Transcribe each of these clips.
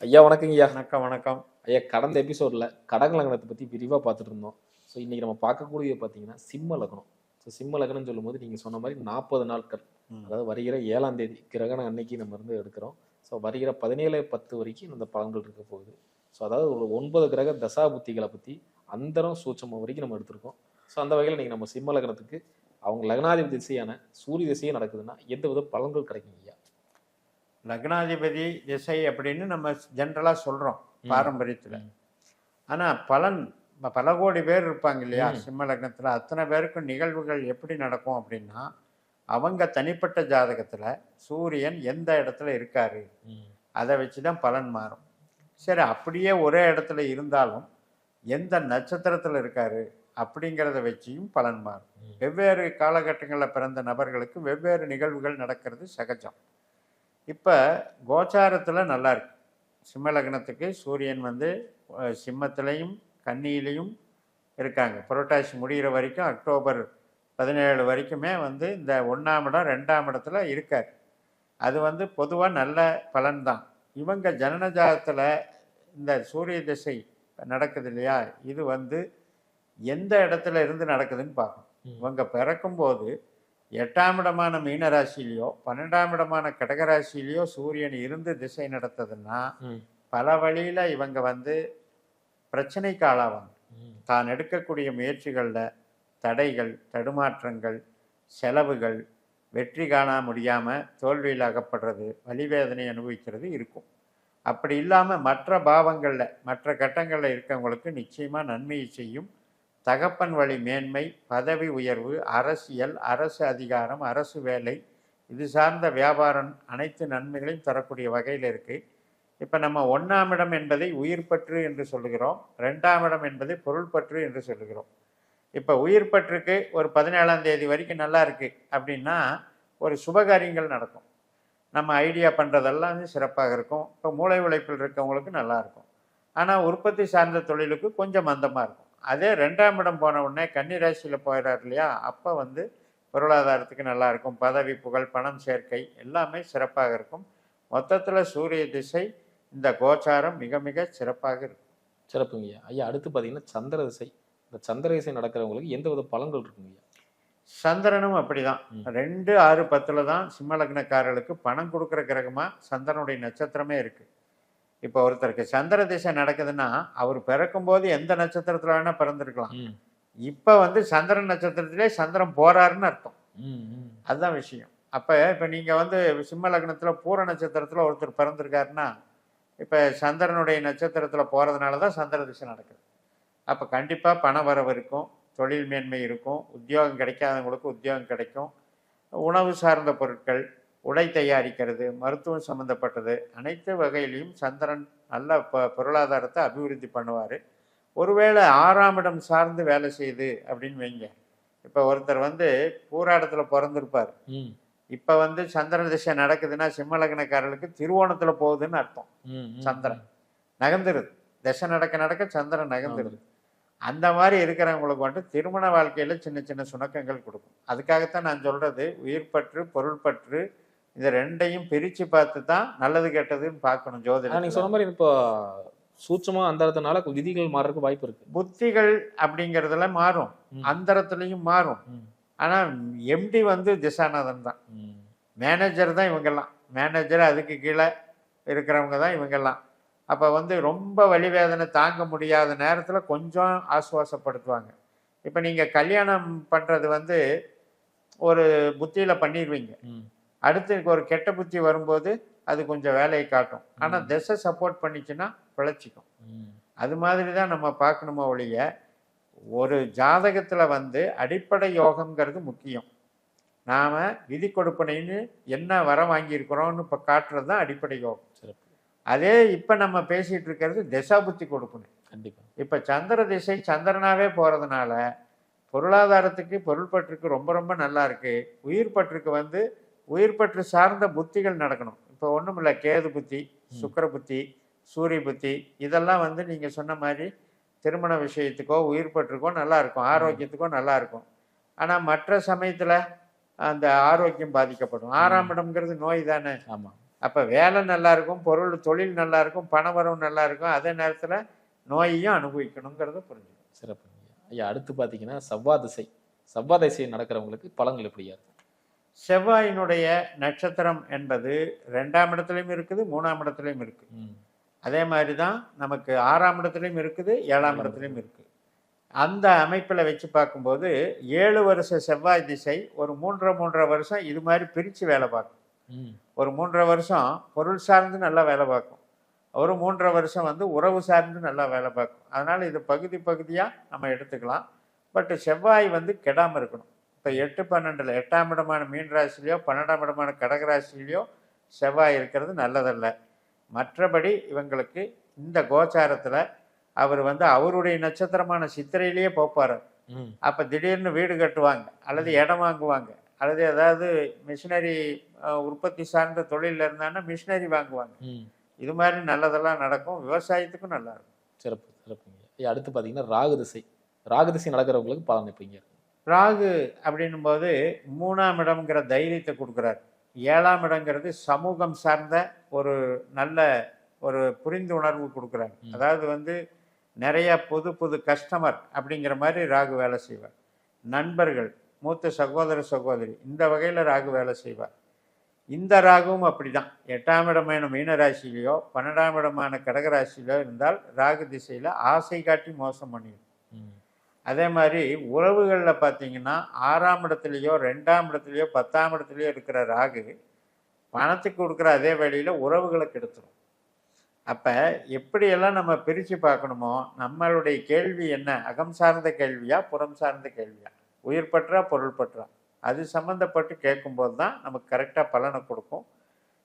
ஐயா வணக்கங்க ஐயா. வணக்கம், வணக்கம். ஐயா கடந்த எபிசோட்ல கடக லக்னத்தை பத்தி விரிவா பார்த்துட்டு இருந்தோம். ஸோ இன்னைக்கு நம்ம பார்க்கக்கூடியது பார்த்தீங்கன்னா சிம்ம லக்னம். ஸோ சிம்ம லக்னம்னு சொல்லும்போது நீங்க சொன்ன மாதிரி 40 நாட்கள், அதாவது வருகிற 7ஆம் தேதி கிரகணம் அன்னைக்கு நம்ம எடுக்கிறோம். ஸோ வருகிற 17/10 வரைக்கும் இந்த பலன்கள் இருக்க போகுது. ஸோ அதாவது ஒரு 9 கிரக தசா புத்திகளை பத்தி அந்தரம் சூட்சமம் வரைக்கும் நம்ம எடுத்திருக்கோம். ஸோ அந்த வகையில் நீங்க நம்ம சிம்ம லக்னத்துக்கு அவங்க லக்னாதிபதி திசையான சூரிய திசையே நடக்குதுன்னா எந்த வித பலன்கள் கிடைக்கும் ஐயா? லக்னாதிபதி திசை அப்படின்னு நம்ம ஜென்ரலாக சொல்கிறோம் பாரம்பரியத்தில். ஆனால் பலன் பல கோடி பேர் இருப்பாங்க இல்லையா சிம்ம லக்னத்தில். அத்தனை பேருக்கும் நிகழ்வுகள் எப்படி நடக்கும் அப்படின்னா, அவங்க தனிப்பட்ட ஜாதகத்தில் சூரியன் எந்த இடத்துல இருக்காரு அதை வச்சு தான் பலன் மாறும். சரி, அப்படியே ஒரே இடத்துல இருந்தாலும் எந்த நட்சத்திரத்தில் இருக்காரு அப்படிங்கிறத வச்சியும் பலன் மாறும். வெவ்வேறு காலகட்டங்களில் பிறந்த நபர்களுக்கு வெவ்வேறு நிகழ்வுகள் நடக்கிறது சகஜம். இப்போ கோச்சாரத்தில் நல்லா இருக்கு. சிம்ம லக்னத்துக்கு சூரியன் சிம்மத்திலையும் கன்னியிலையும் இருக்காங்க. புரட்டாசி முடிகிற வரைக்கும் அக்டோபர் 17 வரைக்குமே இந்த 1ஆம் இடம் 2ஆம் இடத்துல இருக்கார். அது பொதுவாக நல்ல பலன்தான். இவங்க ஜனனஜாதத்தில் இந்த சூரிய திசை நடக்குது இல்லையா, இது எந்த இடத்துல இருந்து நடக்குதுன்னு பார்க்கணும். இவங்க பிறக்கும்போது 8ஆம் இடமான மீனராசிலேயோ 12ஆம் இடமான கடகராசிலேயோ சூரியன் இருந்து திசை நடத்ததுன்னா பல வழியில் இவங்க பிரச்சனைக்கு ஆளாவாங்க. தான் எடுக்கக்கூடிய முயற்சிகளில் தடைகள், தடுமாற்றங்கள், செலவுகள், வெற்றி காண முடியாமல் தோல்வியில் அகப்படுறது, வலிவேதனை அனுபவிக்கிறது இருக்கும். அப்படி இல்லாமல் மற்ற பாவங்களில் மற்ற கட்டங்களில் இருக்கவங்களுக்கு நிச்சயமாக நன்மையை செய்யும். தகப்பன் வழி மேன்மை, பதவி உயர்வு, அரசியல், அரசு அதிகாரம், அரசு வேலை, இது சார்ந்த வியாபாரம் அனைத்து நன்மைகளையும் தரக்கூடிய வகையில் இருக்குது. இப்போ நம்ம 1ஆம் இடம் என்பதை உயிர் பற்று என்று சொல்லுகிறோம், 2ஆம் இடம் என்பதை பொருள் பற்று என்று சொல்லுகிறோம். இப்போ உயிர் பற்றுக்கு ஒரு 17ஆம் தேதி வரைக்கும் நல்லா இருக்குது அப்படின்னா ஒரு சுபகாரியங்கள் நடக்கும். நம்ம ஐடியா பண்ணுறதெல்லாம் சிறப்பாக இருக்கும். இப்போ மூளை உழைப்பில் இருக்கவங்களுக்கு நல்லாயிருக்கும். ஆனால் உற்பத்தி சார்ந்த தொழிலுக்கு கொஞ்சம் மந்தமாக இருக்கும். அதே 2ஆம் இடம் போன உடனே கன்னி ராசியில் போயிடார் இல்லையா, அப்போ பொருளாதாரத்துக்கு நல்லாயிருக்கும். பதவி, புகழ், பணம் சேர்க்கை எல்லாமே சிறப்பாக இருக்கும். மொத்தத்தில் சூரிய திசை இந்த கோச்சாரம் மிக மிக சிறப்பாக இருக்கும். சிறப்புங்க ஐயா. ஐயா அடுத்து பார்த்தீங்கன்னா சந்திர திசை. இந்த சந்திர திசை நடக்கிறவங்களுக்கு எந்த வித பலன்கள் இருக்குங்க ஐயா? சந்திரனும் அப்படிதான். 2, 6, 10 தான் சிம்ம லக்னக்காரர்களுக்கு பணம் கொடுக்குற கிரகமாக சந்திரனுடைய நட்சத்திரமே இருக்குது. இப்போ ஒருத்தருக்கு சந்திர திசை நடக்குதுன்னா அவர் பிறக்கும்போது எந்த நட்சத்திரத்தில் வேணால் பிறந்திருக்கலாம். இப்போ சந்திரன் நட்சத்திரத்திலே சந்திரன் போறாருன்னு அர்த்தம். அதுதான் விஷயம். அப்போ இப்போ நீங்கள் சிம்ம லக்னத்தில் பூர நட்சத்திரத்தில் ஒருத்தர் பிறந்திருக்காருன்னா இப்போ சந்திரனுடைய நட்சத்திரத்தில் போகிறதுனால தான் சந்திர திசை நடக்குது. அப்போ கண்டிப்பாக பண வரவு இருக்கும், தொழில் மேன்மை இருக்கும், உத்தியோகம் கிடைக்காதவங்களுக்கு உத்தியோகம் கிடைக்கும். உணவு சார்ந்த பொருட்கள், உடை தயாரிக்கிறது, மருத்துவம் சம்மந்தப்பட்டது அனைத்து வகையிலையும் சந்திரன் நல்ல பொருளாதாரத்தை அபிவிருத்தி பண்ணுவார். ஒருவேளை 6ஆம் இடம் சார்ந்து வேலை செய்யுது அப்படின்னு வைங்க. இப்போ ஒருத்தர் பூராடத்தில் பிறந்திருப்பார். இப்போ சந்திர திசை நடக்குதுன்னா சிம்ம லக்னக்காரர்களுக்கு திருவோணத்தில் போகுதுன்னு அர்த்தம். சந்திரன் நகர்ந்துருது, திசை நடக்க நடக்க சந்திரன் நகர்ந்துருது. அந்த மாதிரி இருக்கிறவங்களுக்கு திருமண வாழ்க்கையில் சின்ன சின்ன சுணக்கங்கள் கொடுக்கும். அதுக்காகத்தான் நான் சொல்கிறது, உயிர் பற்று, பொருள் பற்று, இந்த ரெண்டையும் பிரித்து பார்த்து தான் நல்லது கெட்டதுன்னு பார்க்கணும் ஜோதிடம். நீங்கள் சொன்ன மாதிரி இப்போ சூட்சமாக அந்தரத்தினால விதிகள் மாறதுக்கு வாய்ப்பு இருக்கு. புத்திகள் அப்படிங்கிறதுல மாறும், அந்தரத்துலையும் மாறும். ஆனால் எம்டி திசாநாதன் தான், மேனேஜர் தான் இவங்கெல்லாம். மேனேஜர் அதுக்கு கீழே இருக்கிறவங்க தான் இவங்கெல்லாம். அப்போ ரொம்ப வலிவேதனை தாங்க முடியாத நேரத்தில் கொஞ்சம் ஆசுவாசப்படுத்துவாங்க. இப்போ நீங்கள் கல்யாணம் பண்ணுறது ஒரு புத்தியில் பண்ணிடுவீங்க. அடுத்து ஒரு கெட்ட புத்தி வரும்போது அது கொஞ்சம் வேலையை காட்டும். ஆனால் திசை சப்போர்ட் பண்ணிச்சுன்னா பிழைச்சிக்கும். அது மாதிரி தான் நம்ம பார்க்கணுமோ ஒழிய, ஒரு ஜாதகத்தில் அடிப்படை யோகம்ங்கிறது முக்கியம். நாம் விதி கொடுப்பனைன்னு என்ன வரம் வாங்கியிருக்கிறோம்னு இப்போ காட்டுறது தான் அடிப்படை யோகம். அதே இப்போ நம்ம பேசிகிட்டு இருக்கிறது திசா புத்தி கொடுப்பனை. கண்டிப்பாக இப்போ சந்திர திசை சந்திரனாவே போகிறதுனால பொருளாதாரத்துக்கு, பொருள் பற்றுக்கு ரொம்ப ரொம்ப நல்லா இருக்குது. உயிர் பற்றுக்கு உயிர் பற்று சார்ந்த புத்திகள் நடக்கணும். இப்போ ஒன்றும் இல்லை, கேது புத்தி, சுக்கிர புத்தி, சூரிய புத்தி, இதெல்லாம் நீங்கள் சொன்ன மாதிரி திருமண விஷயத்துக்கோ உயிர் பற்றுக்கோ நல்லாயிருக்கும், ஆரோக்கியத்துக்கோ நல்லாயிருக்கும். ஆனால் மற்ற சமயத்தில் அந்த ஆரோக்கியம் பாதிக்கப்படும். 6ஆம் இடம்ங்கிறது நோய் தானே. ஆமாம். அப்போ வேலை நல்லா இருக்கும், தொழில் நல்லா இருக்கும், பணவரவு நல்லா இருக்கும், அதே நேரத்தில் நோயையும் அனுபவிக்கணுங்கிறத புரிஞ்சுக்கணும். சிறப்புங்க ஐயா. அடுத்து பார்த்தீங்கன்னா செவ்வாய் திசை. செவ்வாய் திசை நடக்கிறவங்களுக்கு பலன்கள் எப்படியா இருக்கும்? செவ்வாயினுடைய நட்சத்திரம் என்பது 2ஆம் இடத்துலையும் இருக்குது, 3ஆம் இடத்துலையும் இருக்குது. ம். அதே மாதிரி தான் நமக்கு 6ஆம் இடத்துலையும் இருக்குது, 7ஆம் இடத்துலையும் இருக்குது. அந்த அமைப்பில் வச்சு பார்க்கும்போது 7 வருஷ செவ்வாய் திசை ஒரு 3.5 வருஷம் இது மாதிரி பிரித்து வேலை பார்க்கும். ம். ஒரு 3.5 வருஷம் பொருள் சார்ந்து நல்லா வேலை பார்க்கும். ஒரு 3.5 வருஷம் வந்து உறவு சார்ந்து நல்லா வேலை பார்க்கும். அதனால் இது பகுதி பகுதியாக நம்ம எடுத்துக்கலாம். பட் செவ்வாய் வந்து கெடாமல் இருக்கணும். இப்போ 8, 12 8ஆம் இடமான மீன் ராசிலையோ 12ஆம் இடமான கடக ராசிலையோ செவ்வாய் இருக்கிறது நல்லதல்ல. மற்றபடி இவங்களுக்கு இந்த கோச்சாரத்தில் அவர் வந்து அவருடைய நட்சத்திரமான சித்திரையிலேயே போப்பார். ம். அப்போ திடீர்னு வீடு கட்டுவாங்க, அல்லது இடம் வாங்குவாங்க, அல்லது ஏதாவது மிஷினரி உற்பத்தி சார்ந்த தொழிலில் இருந்தாங்கன்னா மிஷினரி வாங்குவாங்க. ம். இது மாதிரி நல்லதெல்லாம் நடக்கும். விவசாயத்துக்கும் நல்லா இருக்கும். சிறப்பு சிறப்புங்க ஐயா. அடுத்து பார்த்தீங்கன்னா ராகு திசை. ராகு திசை நடக்கிறவங்களுக்கு பலன் எப்படிங்க இருக்கும்? ராகு அப்படின்னும் போது 3ஆம் இடம்ங்கிற தைரியத்தை கொடுக்குறாரு. 7ஆம் இடங்கிறது சமூகம் சார்ந்த ஒரு நல்ல ஒரு புரிந்து உணர்வு கொடுக்குறாரு. ம். அதாவது வந்து நிறைய புது புது கஸ்டமர் அப்படிங்கிற மாதிரி ராகு வேலை செய்வார். நண்பர்கள், மூத்த சகோதர சகோதரி, இந்த வகையில் ராகு வேலை செய்வார். இந்த ராகுவும் அப்படிதான் 8ஆம் இடமான மீன ராசியிலையோ 12ஆம் இடமான கடகராசியிலோ இருந்தால் ராகு திசையில் ஆசை காட்டி மோசம் பண்ணிடும். ம். அதே மாதிரி உறவுகளில் பார்த்தீங்கன்னா 6ஆம் இடத்துலையோ 2ஆம் இடத்துலையோ 10ஆம் இடத்துலையோ இருக்கிற ராகு பணத்துக்கு கொடுக்குற அதே வேளையில் உறவுகளை கெடுத்துரும். அப்போ எப்படியெல்லாம் நம்ம பிரித்து பார்க்கணுமோ, நம்மளுடைய கேள்வி என்ன, அகம் சார்ந்த கேள்வியா புறம் சார்ந்த கேள்வியா, உயிர் பற்றா பொருள் பற்றா, அது சம்மந்தப்பட்டு கேட்கும்போது தான் நமக்கு கரெக்டாக பலனை கொடுக்கும்.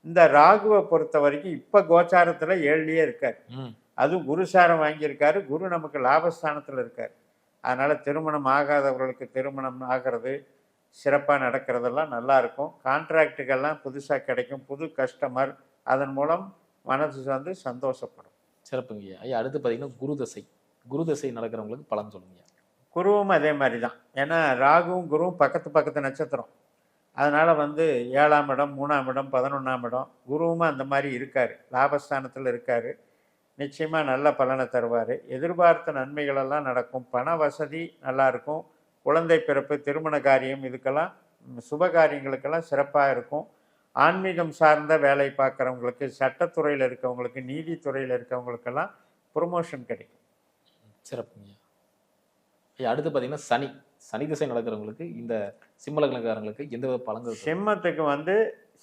இந்த ராகுவை பொறுத்த வரைக்கும் இப்போ கோச்சாரத்தில் 7லேயே இருக்கார். ம். அதுவும் குருசாரம் வாங்கியிருக்காரு. குரு நமக்கு லாபஸ்தானத்தில் இருக்கார். அதனால் திருமணம் ஆகாதவர்களுக்கு திருமணம் ஆகிறது, சிறப்பாக நடக்கிறதெல்லாம் நல்லா இருக்கும். கான்ட்ராக்டுகள்லாம் புதுசாக கிடைக்கும், புது கஸ்டமர், அதன் மூலம் மனசு வந்து சந்தோஷப்படும். சிறப்புங்க ஐயா. ஐயா அடுத்து பார்த்தீங்கன்னா குரு திசை. குரு திசை நடக்கிறவங்களுக்கு பலன் சொல்லுங்க. குருவும் அதே மாதிரி தான். ஏன்னா ராகுவும் குருவும் பக்கத்து பக்கத்து நட்சத்திரம். அதனால் வந்து 7ஆம் இடம், 3ஆம் இடம், 11ஆம் இடம், குருவும் அந்த மாதிரி இருக்கார், லாபஸ்தானத்தில் இருக்கார். நிச்சயமாக நல்ல பலனை தருவார். எதிர்பார்த்த நன்மைகளெல்லாம் நடக்கும். பண வசதி நல்லாயிருக்கும். குழந்தை பிறப்பு, திருமண காரியம், இதுக்கெல்லாம் சுப காரியங்களுக்கெல்லாம் சிறப்பாக இருக்கும். ஆன்மீகம் சார்ந்த வேலை பார்க்குறவங்களுக்கு, சட்டத்துறையில் இருக்கவங்களுக்கு, நீதித்துறையில் இருக்கவங்களுக்கெல்லாம் ப்ரொமோஷன் கிடைக்கும். சிறப்புங்க ஐயா. அடுத்து பார்த்தீங்கன்னா சனி. சனி திசை நடக்கிறவங்களுக்கு இந்த சிம்ம லக்னக்காரங்களுக்கு எந்தவித பலன்கள்? சிம்மத்துக்கு வந்து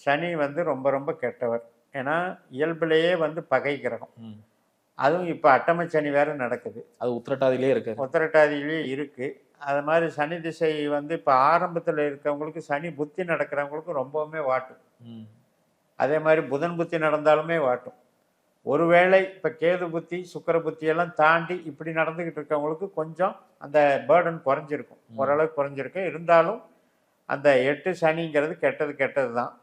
சனி வந்து ரொம்ப ரொம்ப கெட்டவர். ஏன்னா இயல்பிலேயே வந்து பகை கிரகம். ம். அதுவும் இப்போ அட்டமை சனி வேறு நடக்குது. அது உத்திரட்டாதியிலே இருக்கு. உத்திரட்டாதியிலேயே இருக்குது. அது மாதிரி சனி திசை வந்து இப்போ ஆரம்பத்தில் இருக்கவங்களுக்கு, சனி புத்தி நடக்கிறவங்களுக்கு ரொம்பவுமே வாட்டும். ம். அதே மாதிரி புதன் புத்தி நடந்தாலுமே வாட்டும். ஒருவேளை இப்போ கேது புத்தி, சுக்கிர புத்தியெல்லாம் தாண்டி இப்படி நடந்துக்கிட்டு இருக்கவங்களுக்கு கொஞ்சம் அந்த பேர்டன் குறைஞ்சிருக்கும், ஓரளவுக்கு குறைஞ்சிருக்கும். இருந்தாலும் அந்த 8 சனிங்கிறது கெட்டது தான்.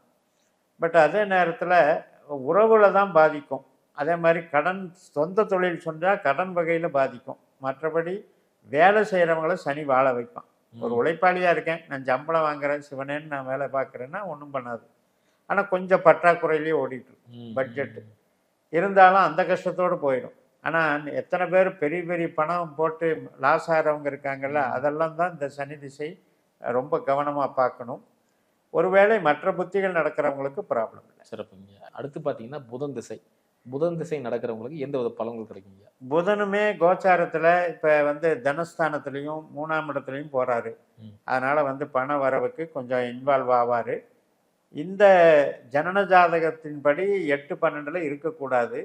பட் அதே நேரத்தில் உறவில் தான் பாதிக்கும். அதே மாதிரி கடன், சொந்த தொழில் சொன்னால் கடன் வகையில் பாதிக்கும். மற்றபடி வேலை செய்கிறவங்கள சனி வாழ வைப்பான். ஒரு உழைப்பாளியாக இருக்கேன், நான் சம்பளம் வாங்குறேன், சிவனேன்னு நான் வேலை பார்க்குறேன்னா ஒன்றும் பண்ணாது. ஆனால் கொஞ்சம் பற்றாக்குறையிலேயே ஓடிட்டு பட்ஜெட்டு இருந்தாலும் அந்த கஷ்டத்தோடு போயிடும். ஆனால் எத்தனை பேர் பெரிய பெரிய பணம் போட்டு லாஸ் ஆகிறவங்க இருக்காங்கல்ல, அதெல்லாம் தான் இந்த சனி திசை ரொம்ப கவனமாக பார்க்கணும். ஒருவேளை மற்ற புத்திகள் நடக்கிறவங்களுக்கு ப்ராப்ளம் இல்லை. சிறப்புங்க. அடுத்து பார்த்தீங்கன்னா புதன் திசை. புதன் திசை நடக்கிறவங்களுக்கு எந்த வித பலன்கள் கிடைக்குங்க? புதனுமே கோச்சாரத்தில் இப்போ வந்து தனஸ்தானத்துலேயும் 3ஆம் இடத்துலையும் போகிறாரு. அதனால் வந்து பண வரவுக்கு கொஞ்சம் இன்வால்வ் ஆவார். இந்த ஜனன ஜாதகத்தின்படி 8, 12 இருக்கக்கூடாது.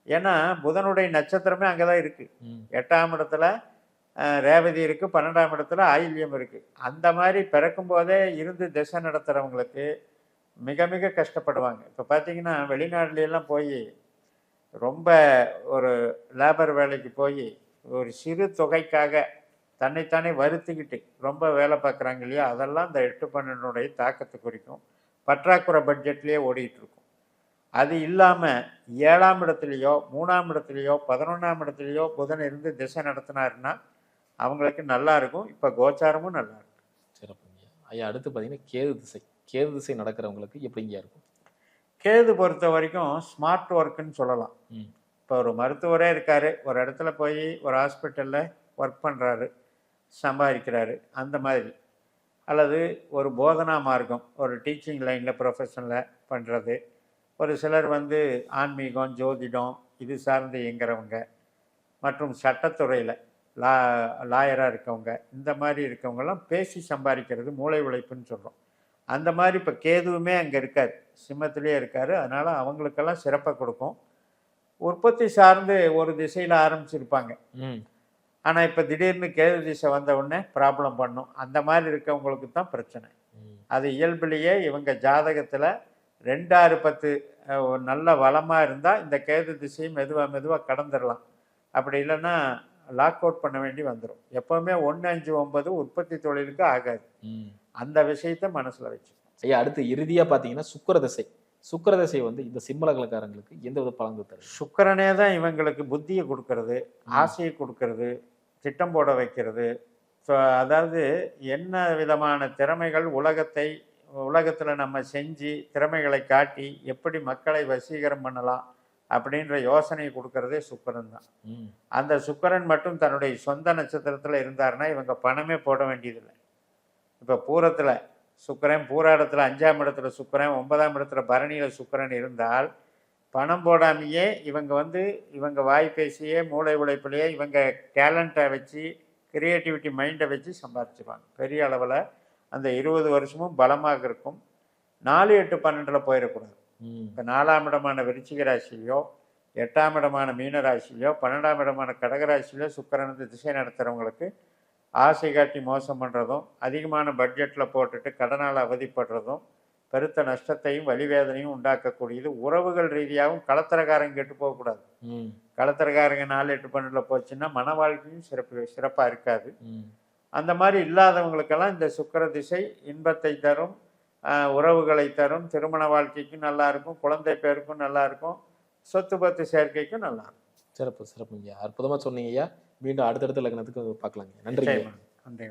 ஏன்னா புதனுடைய நட்சத்திரமே அங்கே தான் இருக்குது. 8ஆம் இடத்துல ரேவதி இருக்குது, 12ஆம் இடத்துல ஆயில்யம் இருக்குது. அந்த மாதிரி பிறக்கும் போதே இருந்து திசை நடத்துகிறவங்களுக்கு மிக மிக கஷ்டப்படுவாங்க. இப்போ பார்த்தீங்கன்னா வெளிநாடுலாம் போய் ரொம்ப ஒரு லேபர் வேலைக்கு போய் ஒரு சிறு தொகைக்காக தன்னைத்தானே வருத்திக்கிட்டு ரொம்ப வேலை பார்க்குறாங்க இல்லையா, அதெல்லாம் இந்த 8, 12 தாக்கத்தை குறிக்கும். பற்றாக்குறை பட்ஜெட்லேயே ஓடிட்டு இருக்கும். அது இல்லாமல் 7ஆம் இடத்துலையோ 3ஆம் இடத்துலையோ 11ஆம் இடத்துலையோ புதன் இருந்து திசை நடத்தினாருன்னா அவங்களுக்கு நல்லா இருக்கும். இப்போ கோச்சாரமும் நல்லா இருக்கும். சிறப்புங்க ஐயா. அடுத்து பார்த்தீங்கன்னா கேது திசை. கேது திசை நடக்கிறவங்களுக்கு எப்படிங்க இருக்கும்? கேது பொறுத்த வரைக்கும் ஸ்மார்ட் ஒர்க்குன்னு சொல்லலாம். ம். இப்போ ஒரு மருத்துவரே இருக்காரு, ஒரு இடத்துல போய் ஒரு ஹாஸ்பிட்டலில் ஒர்க் பண்ணுறாரு, சம்பாதிக்கிறாரு, அந்த மாதிரி. அல்லது ஒரு போதனா மார்க்கம், ஒரு டீச்சிங் லைனில் ப்ரொஃபஷனில் பண்ணுறது. ஒரு சிலர் வந்து ஆன்மீகம், ஜோதிடம் இது சார்ந்து இயங்குறவங்க, மற்றும் சட்டத்துறையில் லா லாயராக இருக்கவங்க, இந்த மாதிரி இருக்கவங்கெல்லாம் பேசி சம்பாதிக்கிறது மூளை உழைப்புன்னு சொல்கிறோம். அந்த மாதிரி இப்போ கேதுவுமே அங்கே இருக்கார், சிம்மத்திலே இருக்கார். அதனால் அவங்களுக்கெல்லாம் சிறப்பை கொடுக்கும். உற்பத்தி சார்ந்து ஒரு திசையில் ஆரம்பிச்சிருப்பாங்க. ம். ஆனால் இப்போ திடீர்னு கேது திசை வந்த உடனே ப்ராப்ளம் பண்ணும். அந்த மாதிரி இருக்கவங்களுக்கு தான் பிரச்சனை. ம். அது இயல்பிலேயே இவங்க ஜாதகத்தில் 2, 6, 10 ஒரு நல்ல வளமாக இருந்தால் இந்த கேது திசையை மெதுவாக கடந்துடலாம். அப்படி இல்லைன்னா லாக் அவுட் பண்ண வேண்டி வந்துடும். எப்போவுமே 1, 5, 9 உற்பத்தி தொழிலுக்கு ஆகாது. ம். அந்த விஷயத்தை மனசில் வச்சு. ஐயா, அடுத்து இறுதியா பாத்தீங்கன்னா சுக்கிரதசை. சுக்கிரதசை வந்து இந்த சிம்ம லக்னக்காரங்களுக்கு எந்த வித பலன்கள் தரும்? சுக்கிரனே தான் இவங்களுக்கு புத்தியை கொடுக்கறது, ஆசையை கொடுக்கறது, திட்டம் போட வைக்கிறது. ஸோ அதாவது என்ன விதமான திறமைகள் உலகத்தில் நம்ம செஞ்சு திறமைகளை காட்டி எப்படி மக்களை வசீகரம் பண்ணலாம் அப்படின்ற யோசனையை கொடுக்கறதே சுக்கிரன் தான். ம். அந்த சுக்கிரன் மட்டும் தன்னுடைய சொந்த நட்சத்திரத்தில் இருந்தாருன்னா இவங்க பணமே போட வேண்டியதில்லை. இப்போ பூரத்தில் சுக்கிரன், பூராடத்தில் 5ஆம் இடத்துல சுக்கிரன், 9ஆம் இடத்துல பரணியில் சுக்கிரன் இருந்தால் பணம் போடாமையே இவங்க வாய் பேசியே மூளை உழைப்பிலேயே இவங்க டேலண்ட்டை வச்சு கிரியேட்டிவிட்டி மைண்டை வச்சு சம்பாதிச்சுருவாங்க. பெரிய அளவில் அந்த 20 வருஷமும் பலமாக இருக்கும். 4, 8, 12 போயிடக்கூடாது. ம். இப்போ 4ஆம் இடமான விருச்சிக ராசிலையோ, 8ஆம் இடமான மீன ராசிலையோ, 12ஆம் இடமான கடகராசிலையோ சுக்கிரன் திசை நடத்துகிறவங்களுக்கு ஆசை காட்டி மோசம் பண்ணுறதும், அதிகமான பட்ஜெட்டில் போட்டுட்டு கடனால் அவதிப்படுறதும், பெருத்த நஷ்டத்தையும் வலிவேதனையும் உண்டாக்கக்கூடியது. உறவுகள் ரீதியாகவும் களத்திரக்காரங்க கெட்டு போகக்கூடாது. ம். களத்திரக்காரங்க 4, 8, 12 போச்சுன்னா மன வாழ்க்கையும் சிறப்பாக இருக்காது. ம். அந்த மாதிரி இல்லாதவங்களுக்கெல்லாம் இந்த சுக்கிர திசை இன்பத்தை தரும், உறவுகளை தரும், திருமண வாழ்க்கைக்கும் நல்லா இருக்கும், குழந்தை பேருக்கும் நல்லா இருக்கும், சொத்து பத்து சேர்க்கைக்கும் நல்லா இருக்கும். சிறப்பு சிறப்புங்க. அற்புதமா சொன்னீங்க ஐயா. மீண்டும் அடுத்தடுத்த லக்னத்துக்கு பார்க்கலாங்க. நன்றி. நிச்சயமா. நன்றி.